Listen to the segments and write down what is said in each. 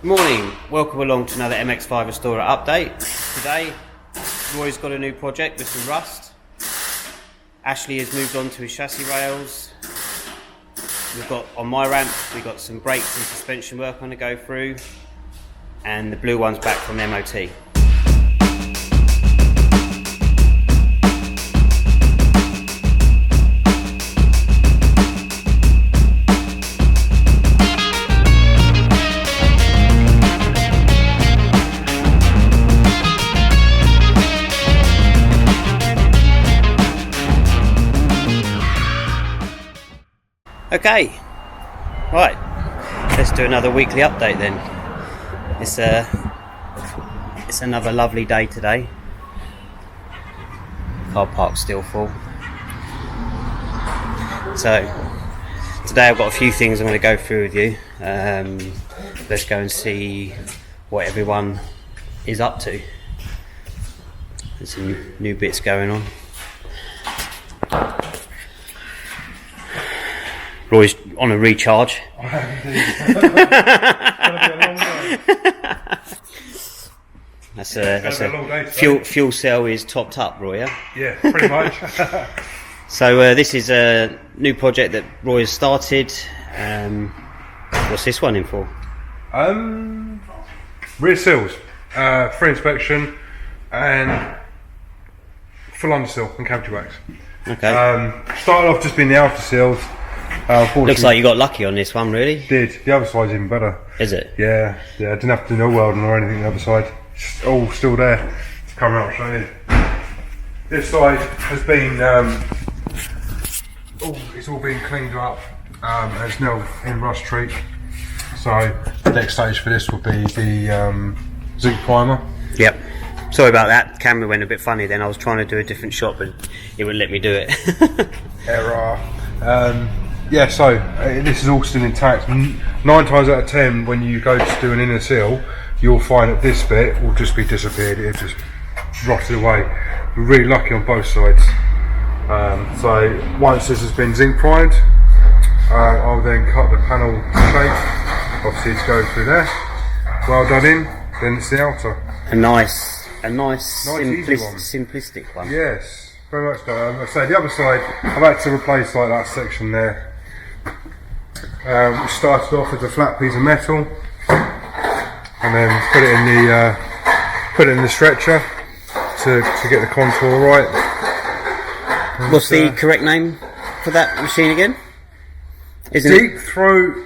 Morning, welcome along to another MX5 Restorer update. Today, Roy's got a new project with some rust. Ashley has moved on to his chassis rails. We've got, on my ramp, we've got some brakes and suspension work on to go through. And the blue one's back from MOT. Okay, right, let's do another weekly update then. It's another lovely day today. Car park's still full. So, today I've got a few things I'm going to go through with you. Let's go and see what everyone is up to. There's some new bits going on. Roy's on a recharge. That's a fuel cell is topped up, Roy. Yeah, pretty much. So this is a new project that Roy has started. What's this one in for? Rear seals, free inspection, and full underseal and cavity wax. Okay. Started off just being the after seals. Looks like you got lucky on this one, really. Did. The other side's even better. Is it? Yeah. I didn't have to do no welding or anything the other side. It's all still there. It's coming out, show you. This side has been, it's all been cleaned up. And it's now in rust treat. So the next stage for this will be the zinc primer. Yep. Sorry about that. The camera went a bit funny then. I was trying to do a different shot, but it wouldn't let me do it. Error. Yeah, so this is all still intact. 9 times out of 10 when you go to do an inner seal, you'll find that this bit will just be disappeared, it just rotted away. We're really lucky on both sides. So once this has been zinc primed, I'll then cut the panel shape, obviously to go through there. Well done in, then it's the outer. A nice simplistic one. Yes, very much so. I say the other side, I've had to replace like that section there. We started off with a flat piece of metal, and then put it in the stretcher to get the contour right. And what's the correct name for that machine again? Deep throat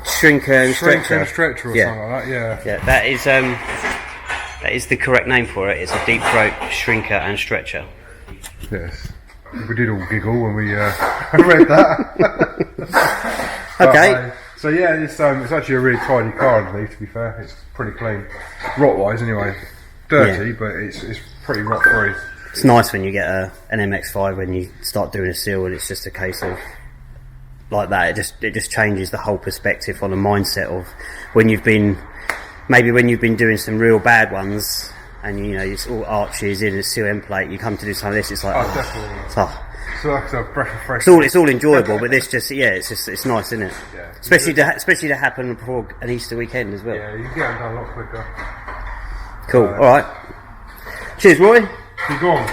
shrinker and stretcher. Or something like that. Yeah. Yeah, that is the correct name for it. It's a deep throat shrinker and stretcher. Yes. We did all giggle when we read that. Okay. So yeah, it's actually a really tidy car underneath, to be fair. It's pretty clean. Rot-wise anyway. Dirty, but it's pretty rot-free. It's nice when you get an MX5 when you start doing a seal and it's just a case of like that. It just changes the whole perspective on the mindset of when you've been doing some real bad ones. And you know, it's all arches in a seal end plate. You come to do some of this, it's like, definitely. So that's a breath of fresh. It's all enjoyable, but this just, it's nice, isn't it? Yeah. Especially to happen before an Easter weekend as well. Yeah, you can get them done a lot quicker. Cool. All right. Cheers, Roy. Be gone.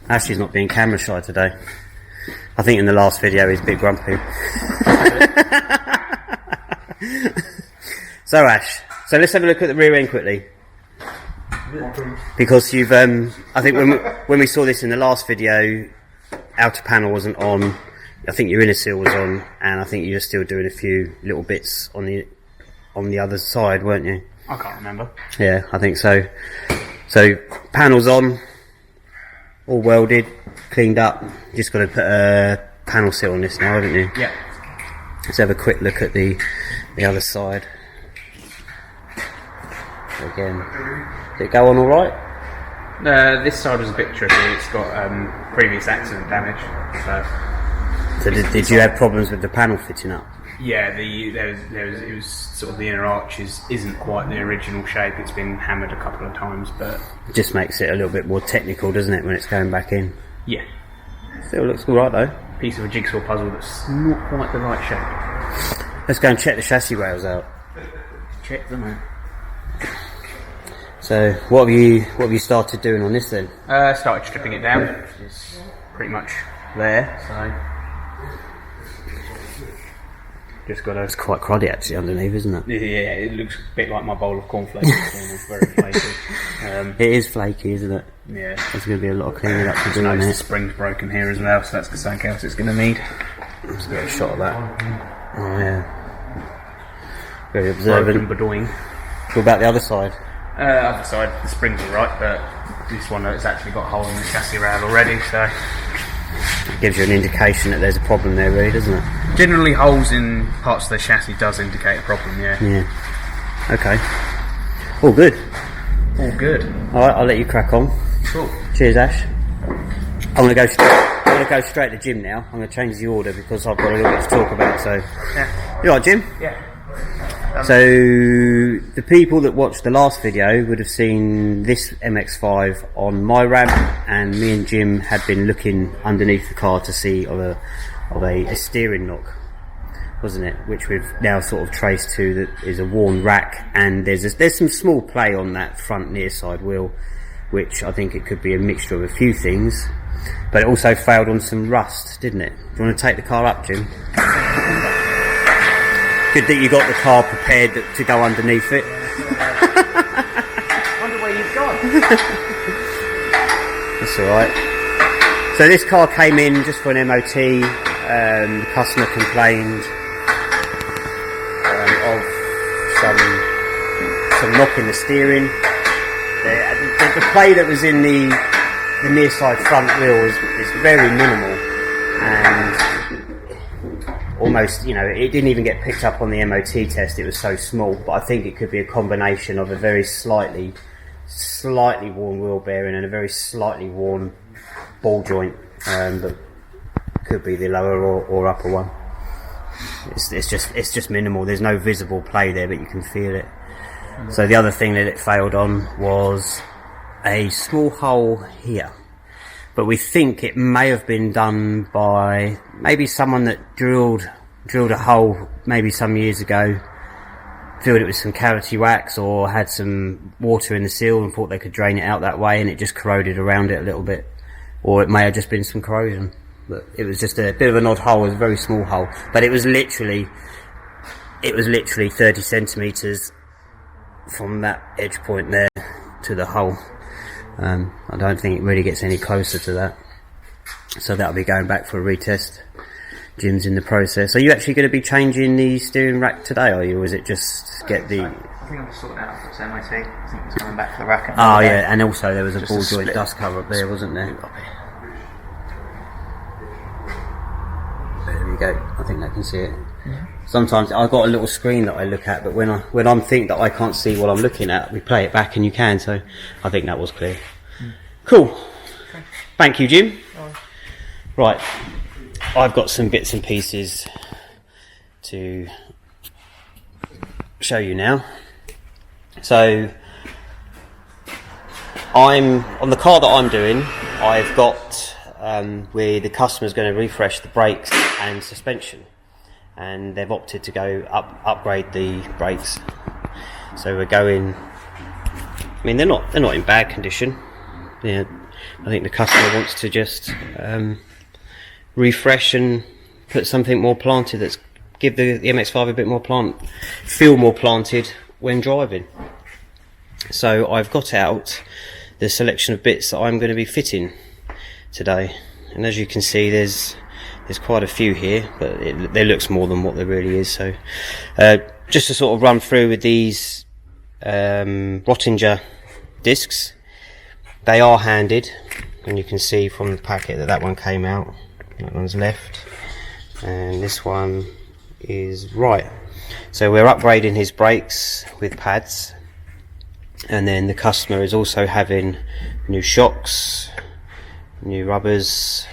Ashley's not being camera shy today. I think in the last video he's a bit grumpy. So Ash, let's have a look at the rear end quickly. Because you've, I think when we saw this in the last video, outer panel wasn't on. I think your inner seal was on, and I think you were still doing a few little bits on the other side, weren't you? I can't remember. Yeah, I think so. So panel's on, all welded, cleaned up. Just got to put a panel seal on this now, haven't you? Yeah. Let's have a quick look at the other side. Again. Did it go on all right? This side was a bit tricky. It's got previous accident damage. So did you have problems with the panel fitting up? Yeah, it was sort of the inner arches isn't quite the original shape. It's been hammered a couple of times, but it just makes it a little bit more technical, doesn't it, when it's going back in? Yeah. Still looks all right though. Piece of a jigsaw puzzle that's not quite the right shape. Let's go and check the chassis rails out. check them out. So what have you started doing on this then? Started stripping it down. It's pretty much there, so just got to. It's quite cruddy actually underneath, isn't it? Yeah, it looks a bit like my bowl of cornflakes. It's very flaky. It is flaky, isn't it? Yeah, There's going to be a lot of cleaning up to do on the it. spring's broken here as well, so that's something else it's going to need. Let's get a shot of that. Oh yeah. Very observant. Broken bedoing. What about the other side? Other side, the springs are right, but this one has actually got a hole in the chassis rail already, so It gives you an indication that there's a problem there, really, doesn't it? generally holes in parts of the chassis does indicate a problem. Yeah. Yeah. Okay. All good. All good. All right, I'll let you crack on. Cool. Cheers, Ash. I'm gonna go straight to Jim now. I'm gonna change the order because I've got a little bit to talk about. So, Yeah. you all right, Jim? Yeah. So the people that watched the last video would have seen this MX5 on my ramp, and me and Jim had been looking underneath the car to see of a steering knock, wasn't it? Which we've now sort of traced to that is a worn rack, and there's some small play on that front near side wheel, which I think it could be a mixture of a few things, but it also failed on some rust, didn't it? Do you want to take the car up, Jim? Good that you got the car prepared to go underneath it. Wonder where you've gone. That's alright. So this car came in just for an MOT. The customer complained of some knock in the steering. The play that was in the near side front wheel is very minimal, and almost, it didn't even get picked up on the MOT test. It was so small, but I think it could be a combination of a very slightly worn wheel bearing and a very slightly worn ball joint, that could be the lower or upper one. It's just minimal. There's no visible play there, but you can feel it. So the other thing that it failed on was a small hole here, but we think it may have been done by maybe someone that drilled a hole maybe some years ago, filled it with some cavity wax or had some water in the seal and thought they could drain it out that way, and it just corroded around it a little bit, or it may have just been some corrosion. But it was just a bit of an odd hole. It was a very small hole, but it was literally 30 centimeters from that edge point there to the hole. I don't think it really gets any closer to that, so that'll be going back for a retest. Jim's in the process. Are you actually going to be changing the steering rack today, are you, or is it just get the... I think I'm just sorting out for MOT. I think it's coming back for the rack. Oh yeah, and also there was a Just ball a joint split. dust cover up there, wasn't there? There we go. I think they can see it. Sometimes I've got a little screen that I look at, but when I'm thinking that I can't see what I'm looking at, we play it back and you can. So I think that was clear. Cool. Thank you, Jim. Right, I've got some bits and pieces to show you now. So I'm on the car that I'm doing. I've got where the customer's going to refresh the brakes and suspension, and they've opted to go upgrade the brakes. So we're going. I mean, they're not in bad condition. Yeah, I think the customer wants to just refresh and put something more planted. That's give the MX5 a bit more feel more planted when driving. So I've got out the selection of bits that I'm going to be fitting today, and as you can see, there's quite a few here, but there looks more than what there really is. So just to sort of run through with these Rotinger discs, they are handed, and you can see from the packet that one came out. That one's left, and this one is right. So we're upgrading his brakes with pads, and then the customer is also having new shocks, new rubbers,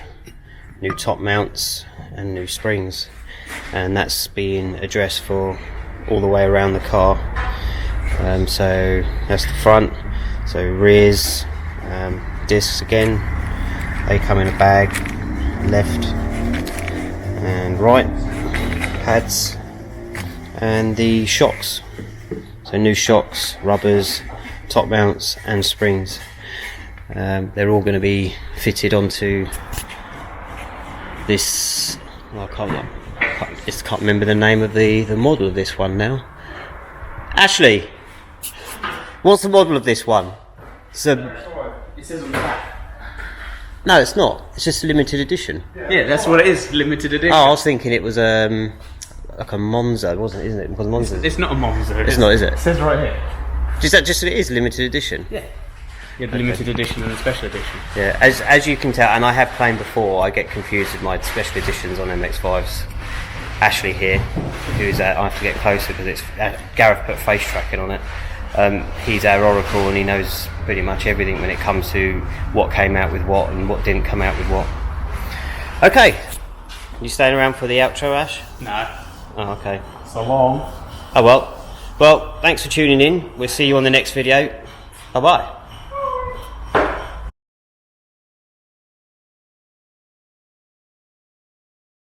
new top mounts and new springs, and that's being addressed for all the way around the car. So that's the front. So rears, discs again, they come in a bag, left and right, pads, and the shocks. So new shocks, rubbers, top mounts and springs. They're all going to be fitted onto this. Well, I just can't remember the name of the model of this one now. Ashley, what's the model of this one? So, It says on the back. no, it's not. It's just a limited edition. Yeah, that's what it is. Limited edition. Oh, I was thinking it was like a Monza, wasn't it? Isn't it? It was Monza. It's not a Monza. It's not, is it? It says right here. Just it is limited edition. Yeah. You have the limited edition and the special edition. Yeah, as you can tell, and I have claimed before, I get confused with my special editions on MX5s. Ashley here, who's I have to get closer because it's Gareth put face tracking on it. He's our oracle and he knows pretty much everything when it comes to what came out with what and what didn't come out with what. Okay, you staying around for the outro, Ash? No. Oh, okay. So long. Oh well, thanks for tuning in. We'll see you on the next video. Bye bye.